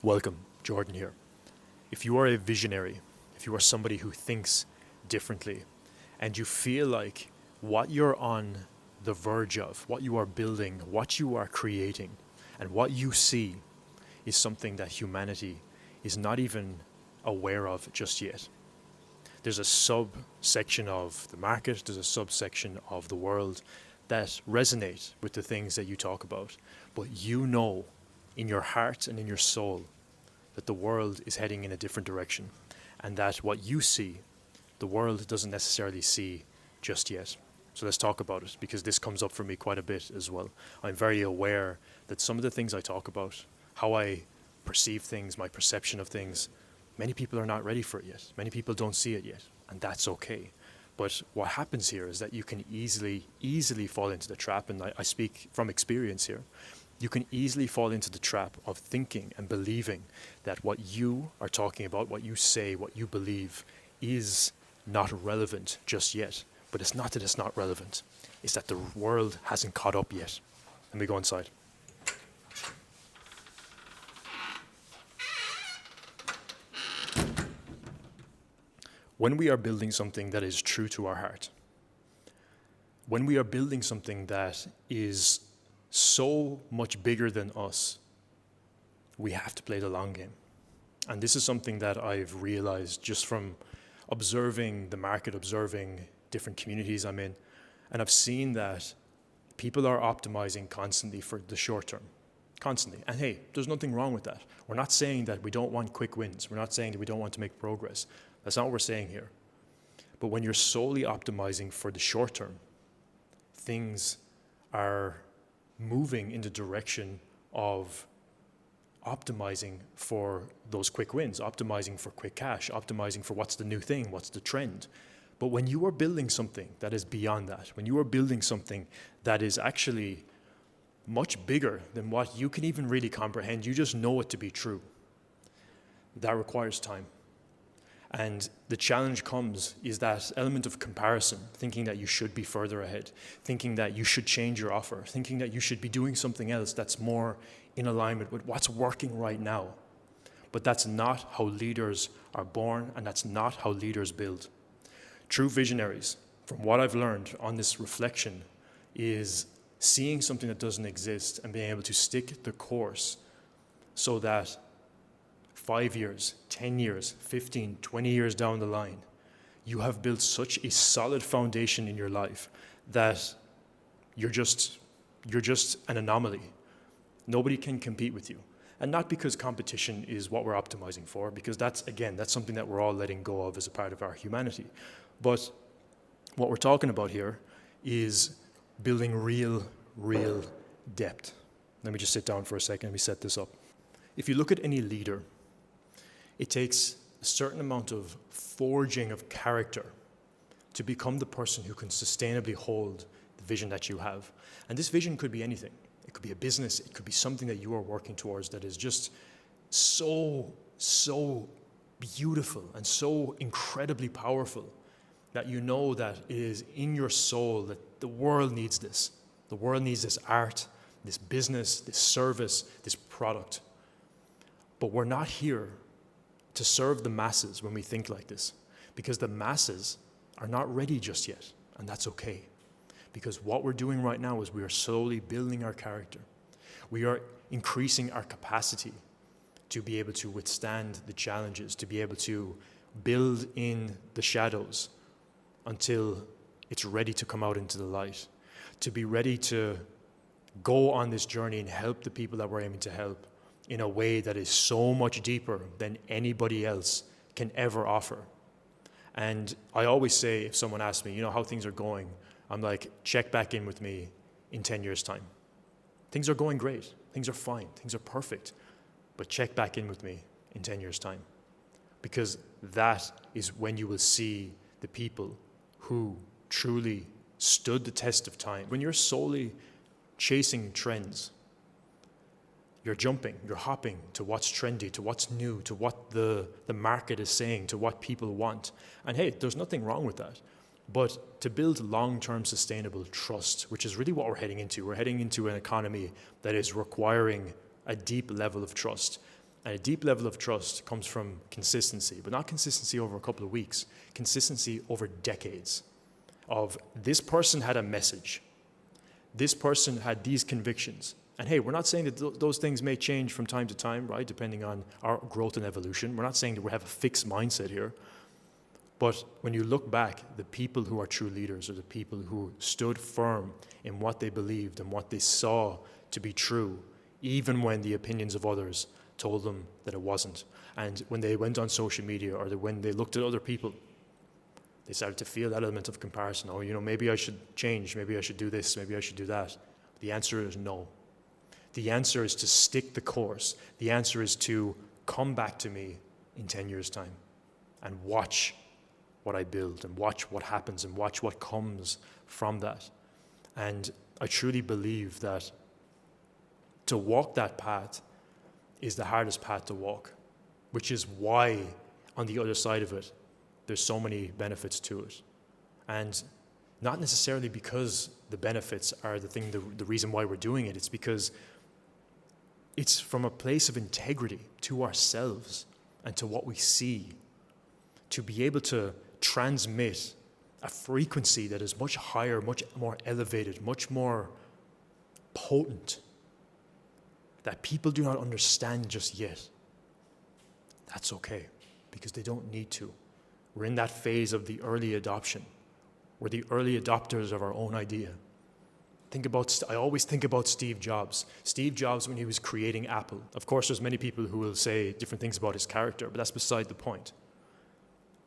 Welcome, Jordan here. If you are a visionary, if you are somebody who thinks differently, and you feel like what you're on the verge of, what you are building, what you are creating, and what you see is something that humanity is not even aware of just yet. There's a subsection of the market, there's a subsection of the world that resonate with the things that you talk about, but you know in your heart and in your soul that the world is heading in a different direction and that what you see, the world doesn't necessarily see just yet. So let's talk about it because this comes up for me quite a bit as well. I'm very aware that some of the things I talk about, how I perceive things, my perception of things, many people are not ready for it yet. Many people don't see it yet, and that's okay. But what happens here is that you can easily fall into the trap, and I speak from experience here. You can easily fall into the trap of thinking and believing that what you are talking about, what you say, what you believe is not relevant just yet. But it's not that it's not relevant. It's that the world hasn't caught up yet. Let me go inside. When we are building something that is true to our heart, when we are building something that is so much bigger than us, we have to play the long game. And this is something that I've realized just from observing the market, observing different communities I'm in, and I've seen that people are optimizing constantly for the short term. Constantly. And hey, there's nothing wrong with that. We're not saying that we don't want quick wins. We're not saying that we don't want to make progress. That's not what we're saying here. But when you're solely optimizing for the short term, things are moving in the direction of optimizing for those quick wins, optimizing for quick cash, optimizing for what's the new thing, what's the trend. But when you are building something that is beyond that, when you are building something that is actually much bigger than what you can even really comprehend, you just know it to be true, that requires time. And the challenge comes is that element of comparison, thinking that you should be further ahead, thinking that you should change your offer, thinking that you should be doing something else that's more in alignment with what's working right now. But that's not how leaders are born, and that's not how leaders build. True visionaries, from what I've learned on this reflection, is seeing something that doesn't exist and being able to stick the course so that 5 years, 10 years, 15, 20 years down the line, you have built such a solid foundation in your life that you're just an anomaly. Nobody can compete with you. And not because competition is what we're optimizing for, because that's something that we're all letting go of as a part of our humanity. But what we're talking about here is building real depth. Let me just sit down for a second. Let me set this up. If you look at any leader, it takes a certain amount of forging of character to become the person who can sustainably hold the vision that you have. And this vision could be anything. It could be a business. It could be something that you are working towards that is just so beautiful and so incredibly powerful that you know that it is in your soul that the world needs this. The world needs this art, this business, this service, this product. But we're not here to serve the masses when we think like this, because the masses are not ready just yet, and that's okay. Because what we're doing right now is we are slowly building our character. We are increasing our capacity to be able to withstand the challenges, to be able to build in the shadows until it's ready to come out into the light, to be ready to go on this journey and help the people that we're aiming to help in a way that is so much deeper than anybody else can ever offer. And I always say, if someone asks me, how things are going, I'm like, check back in with me in 10 years' time. Things are going great. Things are fine. Things are perfect. But check back in with me in 10 years' time. Because that is when you will see the people who truly stood the test of time. When you're solely chasing trends, you're jumping, you're hopping to what's trendy, to what's new, to what the market is saying, to what people want. And hey, there's nothing wrong with that. But to build long-term sustainable trust, which is really what we're heading into an economy that is requiring a deep level of trust. And a deep level of trust comes from consistency, but not consistency over a couple of weeks, consistency over decades of this person had a message. This person had these convictions. And hey, we're not saying that those things may change from time to time, right? Depending on our growth and evolution. We're not saying that we have a fixed mindset here. But when you look back, the people who are true leaders are the people who stood firm in what they believed and what they saw to be true, even when the opinions of others told them that it wasn't. And when they went on social media or when they looked at other people, they started to feel that element of comparison. Oh, maybe I should change. Maybe I should do this. Maybe I should do that. The answer is no. The answer is to stick the course. The answer is to come back to me in 10 years' time and watch what I build and watch what happens and watch what comes from that. And I truly believe that to walk that path is the hardest path to walk, which is why on the other side of it, there's so many benefits to it. And not necessarily because the benefits are the reason why we're doing it. It's because it's from a place of integrity to ourselves and to what we see, to be able to transmit a frequency that is much higher, much more elevated, much more potent, that people do not understand just yet. That's okay, because they don't need to. We're in that phase of the early adoption. We're the early adopters of our own idea. I always think about Steve Jobs. Steve Jobs, when he was creating Apple, of course there's many people who will say different things about his character, but that's beside the point.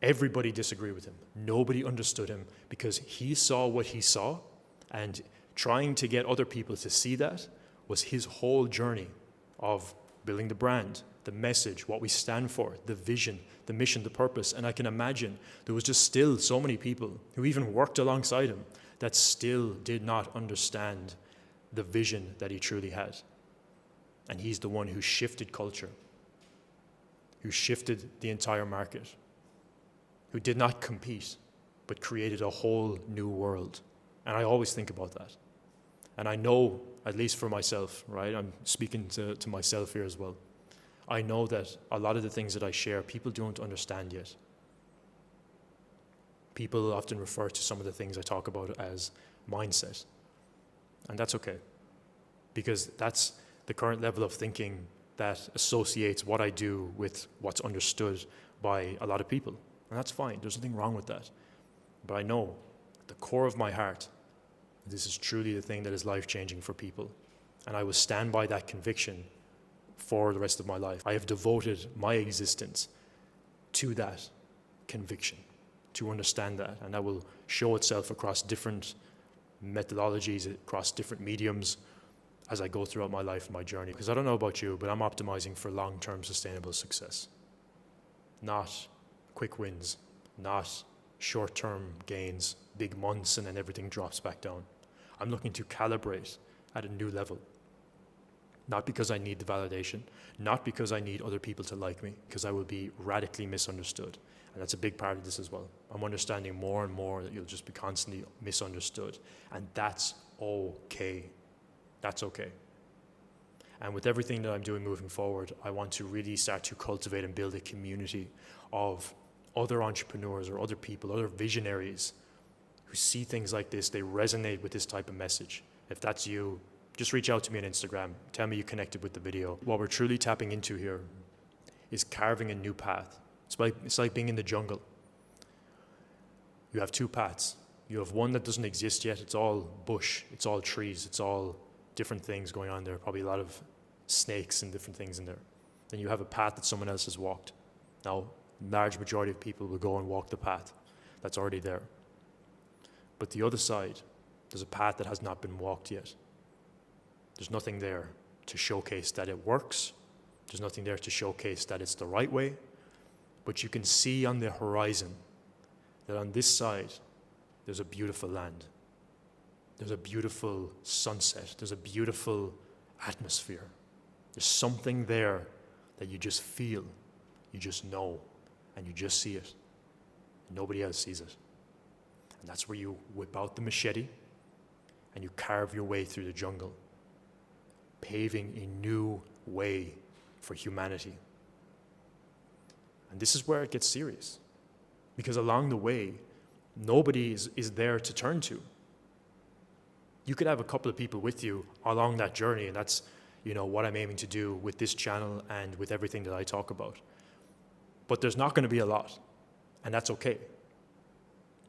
Everybody disagreed with him. Nobody understood him because he saw what he saw, and trying to get other people to see that was his whole journey of building the brand, the message, what we stand for, the vision, the mission, the purpose. And I can imagine there was just still so many people who even worked alongside him that still did not understand the vision that he truly had. And he's the one who shifted culture, who shifted the entire market, who did not compete, but created a whole new world. And I always think about that. And I know, at least for myself, right? I'm speaking to myself here as well. I know that a lot of the things that I share, people don't understand yet. People often refer to some of the things I talk about as mindset. And that's okay, because that's the current level of thinking that associates what I do with what's understood by a lot of people. And that's fine. There's nothing wrong with that. But I know at the core of my heart, this is truly the thing that is life-changing for people. And I will stand by that conviction for the rest of my life. I have devoted my existence to that conviction, to understand that. And that will show itself across different methodologies, across different mediums as I go throughout my life and my journey. Because I don't know about you, but I'm optimizing for long-term sustainable success. Not quick wins, not short-term gains, big months, and then everything drops back down. I'm looking to calibrate at a new level. Not because I need the validation, not because I need other people to like me, because I will be radically misunderstood. And that's a big part of this as well. I'm understanding more and more that you'll just be constantly misunderstood. And that's okay. That's okay. And with everything that I'm doing moving forward, I want to really start to cultivate and build a community of other entrepreneurs or other people, other visionaries who see things like this. They resonate with this type of message. If that's you, just reach out to me on Instagram. Tell me you connected with the video. What we're truly tapping into here is carving a new path. It's like being in the jungle. You have two paths. You have one that doesn't exist yet. It's all bush. It's all trees. It's all different things going on there. Probably a lot of snakes and different things in there. Then you have a path that someone else has walked. Now, large majority of people will go and walk the path that's already there. But the other side, there's a path that has not been walked yet. There's nothing there to showcase that it works. There's nothing there to showcase that it's the right way. But you can see on the horizon that on this side, there's a beautiful land. There's a beautiful sunset. There's a beautiful atmosphere. There's something there that you just feel, you just know, and you just see it. Nobody else sees it. And that's where you whip out the machete and you carve your way through the jungle, paving a new way for humanity. And this is where it gets serious. Because along the way, nobody is there to turn to. You could have a couple of people with you along that journey, and that's, what I'm aiming to do with this channel and with everything that I talk about. But there's not going to be a lot, and that's okay.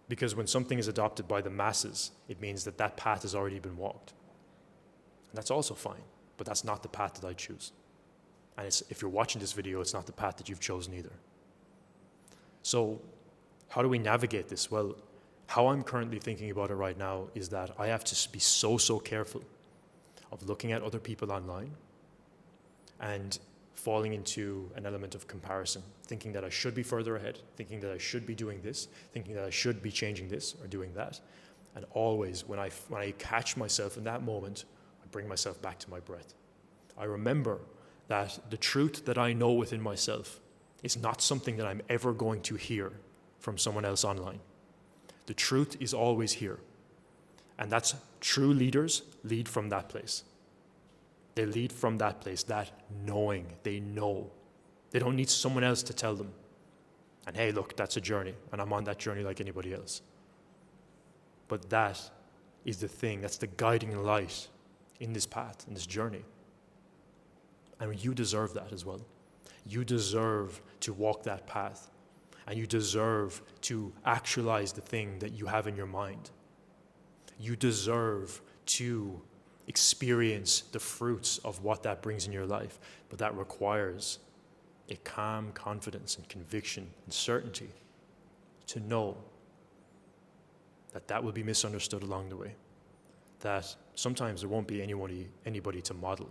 Because when something is adopted by the masses, it means that that path has already been walked. And that's also fine, but that's not the path that I choose. And if you're watching this video, it's not the path that you've chosen either. So how do we navigate this? Well, how I'm currently thinking about it right now is that I have to be so careful of looking at other people online and falling into an element of comparison, thinking that I should be further ahead, thinking that I should be doing this, thinking that I should be changing this or doing that. And always, when I catch myself in that moment, I bring myself back to my breath. I remember that the truth that I know within myself is not something that I'm ever going to hear from someone else online. The truth is always here. And that's true leaders lead from that place. They lead from that place, that knowing. They know. They don't need someone else to tell them. And hey, look, that's a journey, and I'm on that journey like anybody else. But that is the thing, that's the guiding light in this path, in this journey. And you deserve that as well. You deserve to walk that path. And you deserve to actualize the thing that you have in your mind. You deserve to experience the fruits of what that brings in your life. But that requires a calm confidence and conviction and certainty to know that that will be misunderstood along the way. That sometimes there won't be anybody to model.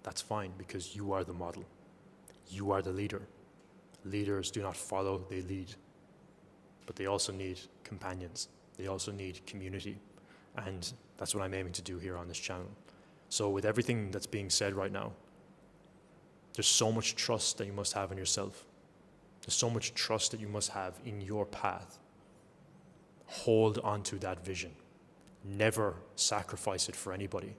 That's fine, because you are the model. You are the leader. Leaders do not follow, they lead. But they also need companions. They also need community. And that's what I'm aiming to do here on this channel. So with everything that's being said right now, there's so much trust that you must have in yourself. There's so much trust that you must have in your path. Hold on to that vision. Never sacrifice it for anybody.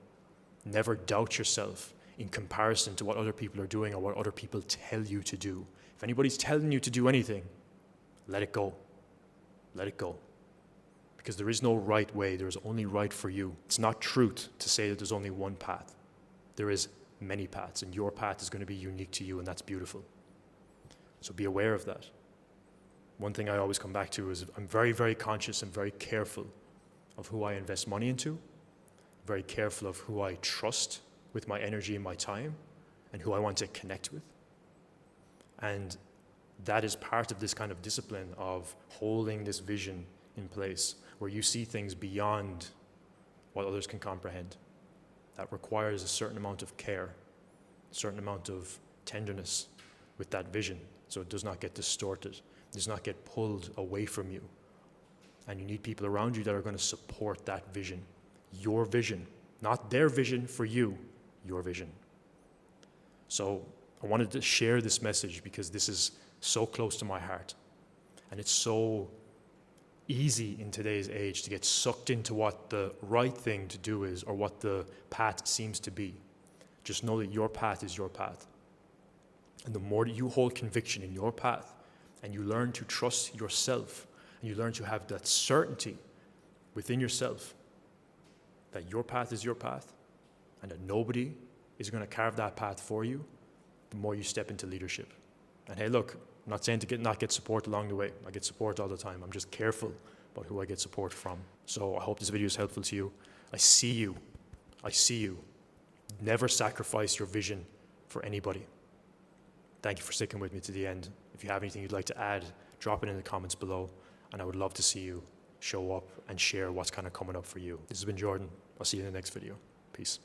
Never doubt yourself in comparison to what other people are doing or what other people tell you to do. If anybody's telling you to do anything, let it go. Let it go. Because there is no right way. There is only right for you. It's not truth to say that there's only one path. There is many paths, and your path is going to be unique to you, and that's beautiful. So be aware of that. One thing I always come back to is I'm very conscious and very careful of who I invest money into, very careful of who I trust with my energy and my time, and who I want to connect with. And that is part of this kind of discipline of holding this vision in place, where you see things beyond what others can comprehend. That requires a certain amount of care, a certain amount of tenderness with that vision, so it does not get distorted, does not get pulled away from you. And you need people around you that are going to support that vision, your vision, not their vision for you, your vision. So I wanted to share this message because this is so close to my heart, and it's so easy in today's age to get sucked into what the right thing to do is or what the path seems to be. Just know that your path is your path. And the more that you hold conviction in your path and you learn to trust yourself and you learn to have that certainty within yourself that your path is your path and that nobody is going to carve that path for you, the more you step into leadership. And hey, look, I'm not saying to not get support along the way. I get support all the time. I'm just careful about who I get support from. So I hope this video is helpful to you. I see you. I see you. Never sacrifice your vision for anybody. Thank you for sticking with me to the end. If you have anything you'd like to add, drop it in the comments below. And I would love to see you show up and share what's kind of coming up for you. This has been Jordan. I'll see you in the next video. Peace.